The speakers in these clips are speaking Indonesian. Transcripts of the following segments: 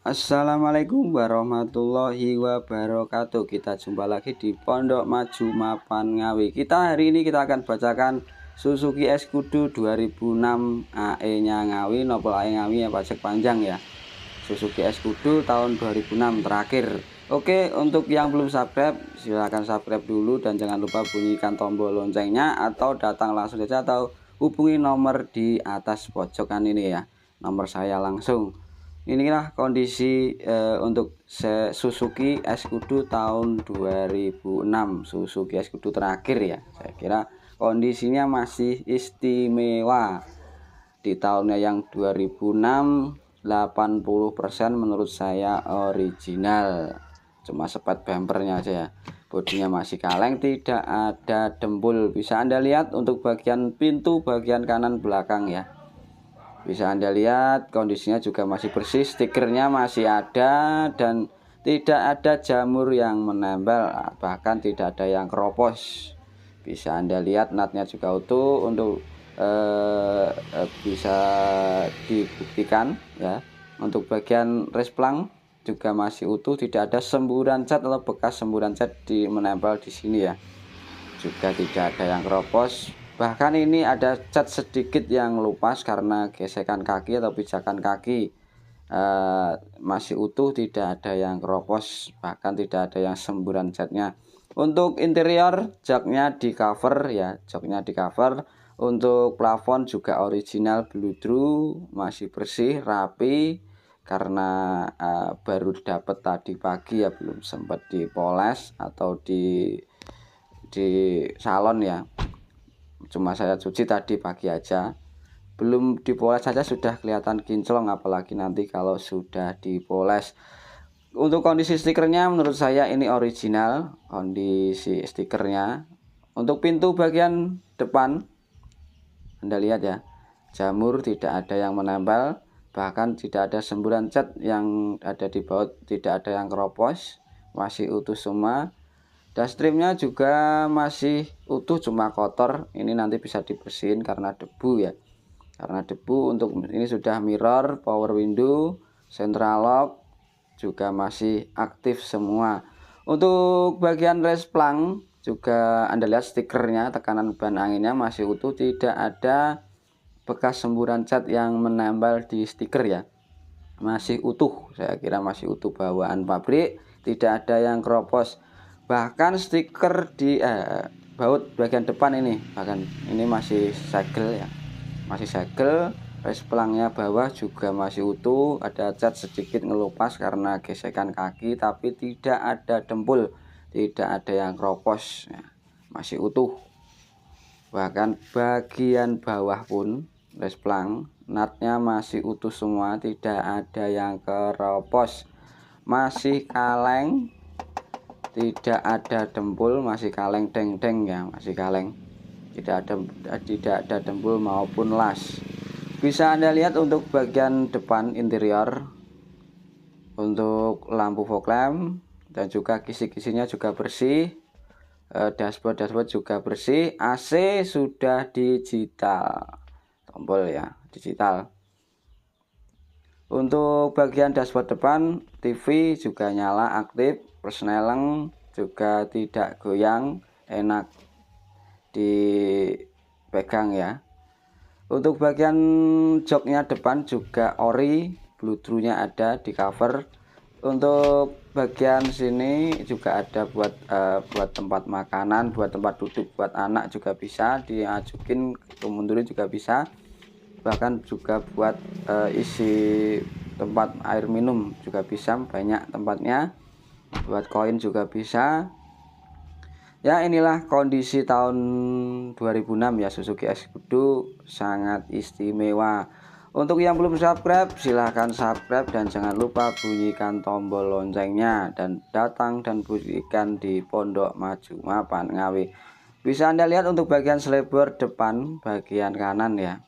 Assalamualaikum warahmatullahi wabarakatuh. Kita jumpa lagi di Pondok Maju Mapan Ngawi. Hari ini kita akan bacakan Suzuki Escudo 2006 AE nya Ngawi, nopol AE Ngawi ya, pajak panjang ya. Suzuki Escudo tahun 2006 terakhir. Oke, untuk yang belum subscribe silahkan subscribe dulu dan jangan lupa bunyikan tombol loncengnya atau datang langsung saja atau hubungi nomor di atas pojokan ini ya, nomor saya langsung. Inilah kondisi untuk Suzuki Escudo tahun 2006, Suzuki Escudo terakhir ya. Saya kira kondisinya masih istimewa. Di tahunnya yang 2006 80% menurut saya original. Cuma sepet bumpernya aja ya. Bodinya masih kaleng, tidak ada dempul. Bisa Anda lihat untuk bagian pintu bagian kanan belakang ya. Bisa Anda lihat kondisinya juga masih bersih, stikernya masih ada dan tidak ada jamur yang menempel, bahkan tidak ada yang keropos. Bisa Anda lihat natnya juga utuh. Untuk bisa dibuktikan ya, untuk bagian resplang juga masih utuh, tidak ada semburan cat atau bekas semburan cat menempel di sini ya. Juga tidak ada yang keropos. Bahkan ini ada cat sedikit yang lupas karena gesekan kaki atau pijakan kaki. Masih utuh, tidak ada yang keropos, bahkan tidak ada yang semburan catnya. Untuk interior, joknya di cover ya, joknya di cover. Untuk plafon juga original bludru, masih bersih, rapi karena baru dapat tadi pagi ya, belum sempat dipoles atau di salon ya. Cuma saya cuci tadi pagi aja, belum dipoles saja sudah kelihatan kinclong, apalagi nanti kalau sudah dipoles. Untuk kondisi stikernya menurut saya ini original kondisi stikernya. Untuk pintu bagian depan Anda lihat ya, jamur tidak ada yang menempel, bahkan tidak ada semburan cat yang ada di baut, tidak ada yang keropos, masih utuh semua. Dashrimnya juga masih utuh, cuma kotor. Ini nanti bisa dibersihin karena debu ya, karena debu. Untuk ini sudah mirror, power window, central lock juga masih aktif semua. Untuk bagian resplang juga Anda lihat stikernya, tekanan ban anginnya masih utuh, tidak ada bekas semburan cat yang menempel di stiker ya, masih utuh. Saya kira masih utuh bawaan pabrik, tidak ada yang keropos. Bahkan stiker di baut bagian depan ini, bahkan ini masih segel ya, masih segel. Resplangnya bawah juga masih utuh, ada cat sedikit ngelupas karena gesekan kaki, tapi tidak ada dempul, tidak ada yang keropos ya, masih utuh. Bahkan bagian bawah pun resplang natnya masih utuh semua, tidak ada yang keropos, masih kaleng, tidak ada dempul, masih kaleng deng-deng ya, masih kaleng, tidak ada dempul maupun las. Bisa Anda lihat untuk bagian depan interior, untuk lampu fog lamp dan juga kisi-kisinya juga bersih. Dashboard juga bersih. AC sudah digital, tombol ya digital. Untuk bagian dashboard depan, TV juga nyala aktif, persneleng juga tidak goyang, enak dipegang ya. Untuk bagian joknya depan juga ori, bludrunya ada di cover. Untuk bagian sini juga ada buat tempat makanan, buat tempat duduk buat anak juga bisa diajukin, kemundurin juga bisa. Bahkan juga buat isi tempat air minum juga bisa, banyak tempatnya. Buat koin juga bisa ya. Inilah kondisi tahun 2006 ya, Suzuki Escudo sangat istimewa. Untuk yang belum subscribe silahkan subscribe dan jangan lupa bunyikan tombol loncengnya dan datang dan bunyikan di Pondok Maju Mapan Ngawi. Bisa Anda lihat untuk bagian selebor depan bagian kanan ya,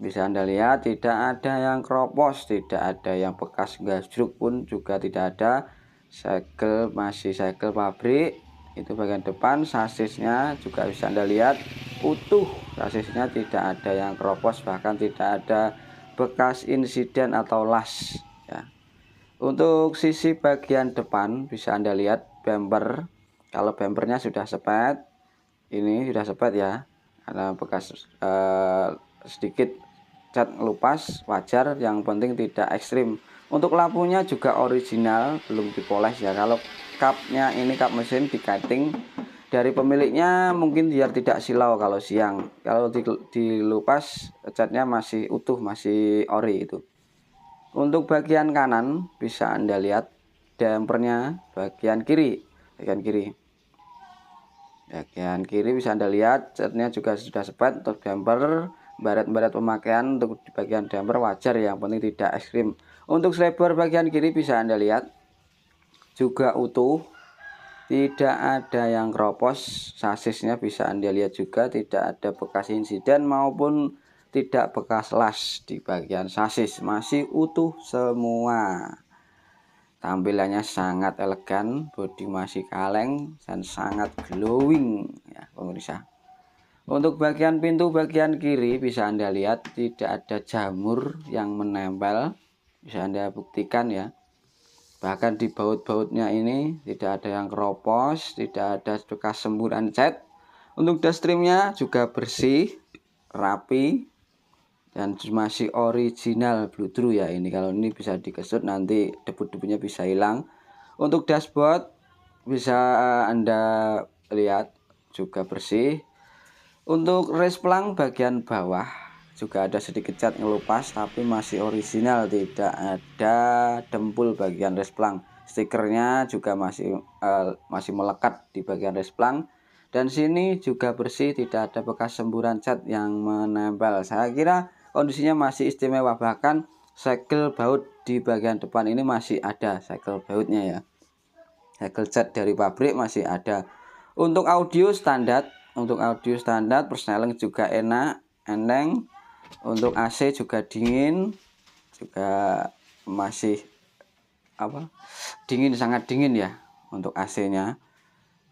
bisa Anda lihat tidak ada yang keropos, tidak ada yang bekas gasruk pun juga tidak ada. Segel masih segel pabrik. Itu bagian depan. Sasisnya juga bisa Anda lihat utuh, sasisnya tidak ada yang keropos, bahkan tidak ada bekas insiden atau las ya. Untuk sisi bagian depan bisa Anda lihat bumper. Kalau bumpernya sudah sepet, ini sudah sepet ya, ada bekas sedikit cat ngelupas, wajar, yang penting tidak ekstrim. Untuk lampunya juga original, belum dipoles ya. Kalau kapnya ini kap mesin di cutting dari pemiliknya, mungkin biar tidak silau kalau siang. Kalau dilupas catnya masih utuh, masih ori itu. Untuk bagian kanan bisa Anda lihat dampernya bagian kiri, bagian kiri bisa Anda lihat catnya juga sudah sepet. Untuk damper, baret-baret pemakaian untuk di bagian damper wajar, yang penting tidak ekstrim. Untuk selebar bagian kiri bisa Anda lihat juga utuh, tidak ada yang keropos. Sasisnya bisa Anda lihat juga tidak ada bekas insiden maupun tidak bekas las di bagian sasis, masih utuh semua. Tampilannya sangat elegan, bodi masih kaleng dan sangat glowing ya pemirsa. Untuk bagian pintu bagian kiri bisa Anda lihat tidak ada jamur yang menempel, bisa Anda buktikan ya. Bahkan di baut-bautnya ini tidak ada yang keropos, tidak ada bekas semburan cat. Untuk dashrimnya juga bersih, rapi, dan masih original bludru ya. Ini kalau ini bisa dikesut nanti debu-debunya bisa hilang. Untuk dashboard bisa Anda lihat juga bersih. Untuk resplang bagian bawah juga ada sedikit cat ngelupas, tapi masih original, tidak ada dempul bagian resplang. Stikernya juga masih melekat di bagian resplang. Dan sini juga bersih, tidak ada bekas semburan cat yang menempel. Saya kira kondisinya masih istimewa, bahkan segel baut di bagian depan ini masih ada segel bautnya ya. Segel cat dari pabrik masih ada. Untuk audio standar, persneling juga enak, enteng. Untuk AC juga dingin, juga masih dingin, sangat dingin ya untuk AC-nya.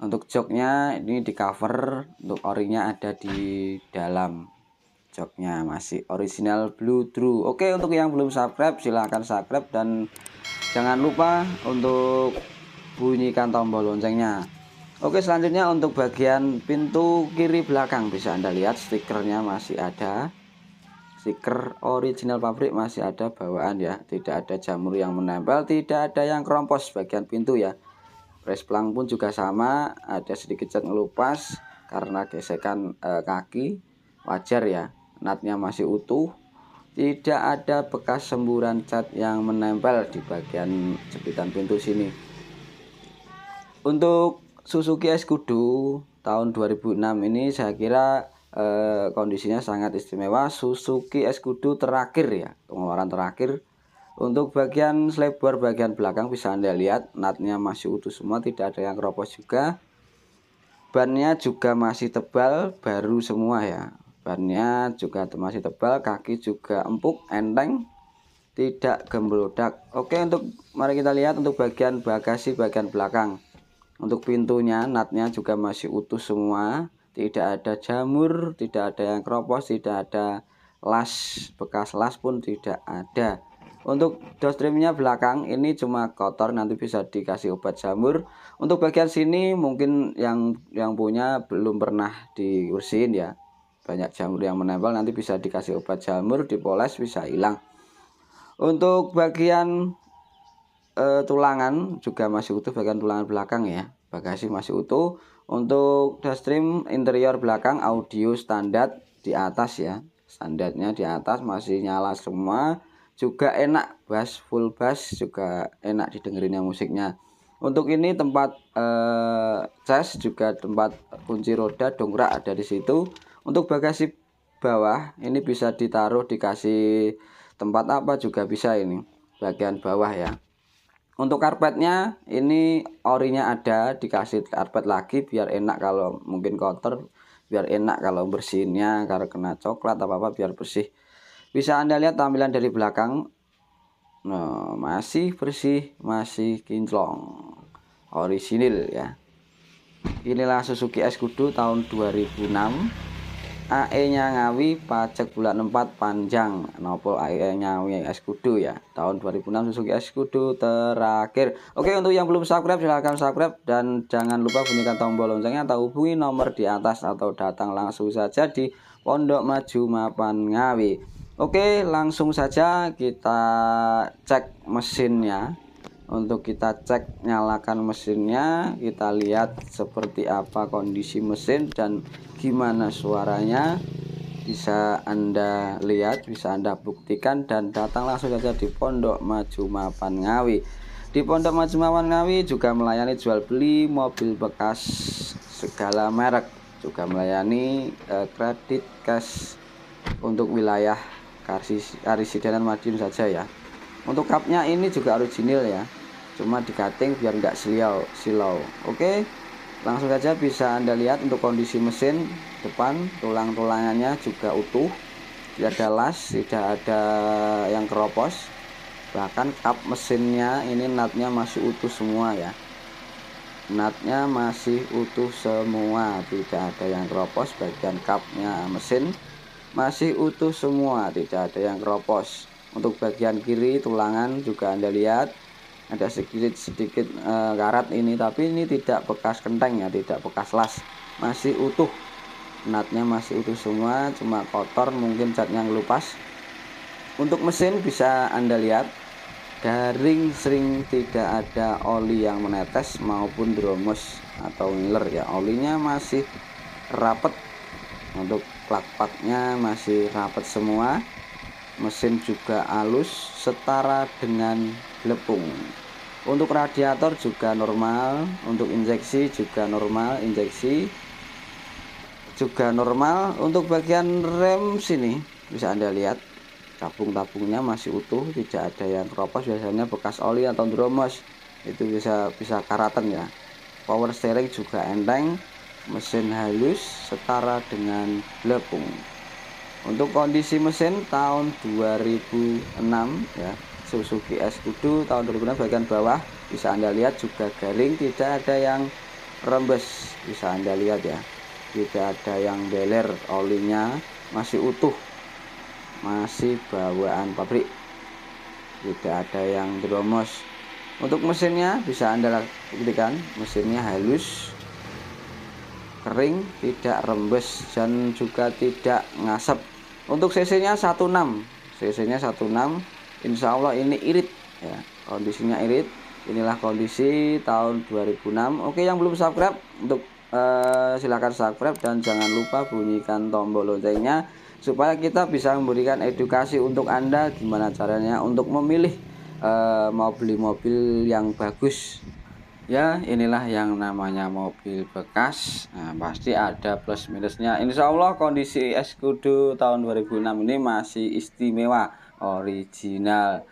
Untuk joknya ini di cover, untuk orinya ada di dalam. Joknya masih original bludru. Oke, untuk yang belum subscribe silahkan subscribe dan jangan lupa untuk bunyikan tombol loncengnya. Oke, selanjutnya untuk bagian pintu kiri belakang bisa Anda lihat stikernya masih ada. Stiker original pabrik masih ada bawaan ya, tidak ada jamur yang menempel, tidak ada yang kerompos bagian pintu ya. Resplang pun juga sama, ada sedikit cat ngelupas karena gesekan kaki, wajar ya. Natnya masih utuh, tidak ada bekas semburan cat yang menempel di bagian jepitan pintu sini. Untuk Suzuki Escudo tahun 2006 ini saya kira kondisinya sangat istimewa. Suzuki Escudo terakhir ya, pengeluaran terakhir. Untuk bagian selebar bagian belakang bisa Anda lihat natnya masih utuh semua, tidak ada yang keropos juga. Bannya juga masih tebal, baru semua ya. Bannya juga masih tebal, kaki juga empuk, enteng, tidak gemblodak. Oke, mari kita lihat untuk bagian bagasi bagian belakang. Untuk pintunya, natnya juga masih utuh semua, tidak ada jamur, tidak ada yang keropos, tidak ada las, bekas las pun tidak ada. Untuk downstreamnya belakang ini cuma kotor, nanti bisa dikasih obat jamur. Untuk bagian sini mungkin yang punya belum pernah dibersihin ya, banyak jamur yang menempel, nanti bisa dikasih obat jamur, dipoles bisa hilang. Untuk bagian tulangan juga masih utuh, bagian tulangan belakang ya, bagasi masih utuh. Untuk dashrim interior belakang audio standar di atas ya, standarnya di atas masih nyala semua, juga enak, bass full bass juga enak didengerinnya musiknya. Untuk ini tempat cas, juga tempat kunci roda dongkrak ada di situ. Untuk bagasi bawah ini bisa ditaruh, dikasih tempat apa juga bisa, ini bagian bawah ya. Untuk karpetnya ini orinya ada, dikasih karpet lagi biar enak kalau mungkin kotor, biar enak kalau bersihinnya, kalau kena coklat apa biar bersih. Bisa Anda lihat tampilan dari belakang, nah masih bersih, masih kinclong, orisinil ya. Inilah Suzuki Escudo tahun 2006. AE-nya Ngawi pajak bulan 4 panjang nopo AE-nya Ngawi es kudu ya tahun 2006 Suzuki es kudu terakhir. Oke, untuk yang belum subscribe silahkan subscribe dan jangan lupa bunyikan tombol loncengnya atau hubungi nomor di atas atau datang langsung saja di Pondok Maju Mapan Ngawi. Oke, langsung saja kita cek mesinnya. Untuk kita cek nyalakan mesinnya, kita lihat seperti apa kondisi mesin dan gimana suaranya. Bisa Anda lihat, bisa Anda buktikan dan datang langsung saja di Pondok Maju Mapan Ngawi. Di Pondok Maju Mapan Ngawi juga melayani jual beli mobil bekas segala merek, juga melayani kredit cash untuk wilayah Karisidenan Madiun saja ya. Untuk kapnya ini juga original ya, cuma di cutting biar nggak silau. Oke, langsung saja bisa Anda lihat untuk kondisi mesin depan, tulang-tulangannya juga utuh, tidak ada las, tidak ada yang keropos. Bahkan kap mesinnya ini natnya masih utuh semua ya, natnya masih utuh semua, tidak ada yang keropos. Bagian kapnya mesin masih utuh semua, tidak ada yang keropos. Untuk bagian kiri tulangan juga Anda lihat ada sedikit karat ini, tapi ini tidak bekas kenteng ya, tidak bekas las, masih utuh, natnya masih utuh semua, cuma kotor mungkin catnya ngelupas. Untuk mesin bisa Anda lihat garing, sering, tidak ada oli yang menetes maupun dromos atau ngiler ya, olinya masih rapet. Untuk plak-plaknya masih rapet semua. Mesin juga halus setara dengan gelepung. Untuk radiator juga normal, untuk injeksi juga normal, injeksi juga normal. Untuk bagian rem sini bisa Anda lihat tabung-tabungnya masih utuh, tidak ada yang keropos. Biasanya bekas oli atau dromos itu bisa karatan ya. Power steering juga enteng, mesin halus setara dengan gelepung. Untuk kondisi mesin tahun 2006 ya, Suzuki es kudu tahun 2006, bagian bawah bisa Anda lihat juga garing, tidak ada yang rembes, bisa Anda lihat ya, tidak ada yang beler, olinya masih utuh, masih bawaan pabrik, tidak ada yang dromos. Untuk mesinnya bisa Anda buktikan, mesinnya halus, kering, tidak rembes dan juga tidak ngasep. Untuk cc-nya 16, cc-nya 16, insya Allah ini irit ya, kondisinya irit. Inilah kondisi tahun 2006. Oke, yang belum subscribe untuk silahkan subscribe dan jangan lupa bunyikan tombol loncengnya supaya kita bisa memberikan edukasi untuk Anda gimana caranya untuk memilih mau beli mobil yang bagus. Ya, inilah yang namanya mobil bekas. Nah, pasti ada plus minusnya. Insya Allah kondisi es kudu tahun 2006 ini masih istimewa, original.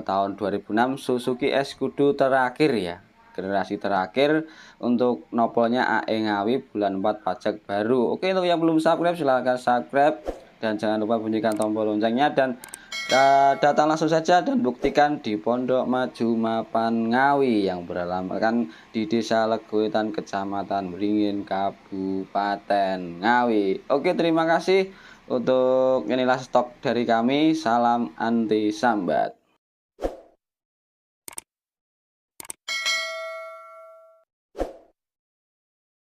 Tahun 2006 Suzuki es kudu terakhir ya, generasi terakhir. Untuk nopolnya AE Ngawi bulan 4 pajak baru. Oke, untuk yang belum subscribe silahkan subscribe dan jangan lupa bunyikan tombol loncengnya dan datang langsung saja dan buktikan di Pondok Maju Mapan Ngawi yang beralamatkan di Desa Legoitan, Kecamatan Beringin, Kabupaten Ngawi. Oke, terima kasih. Untuk inilah stok dari kami. Salam anti sambat.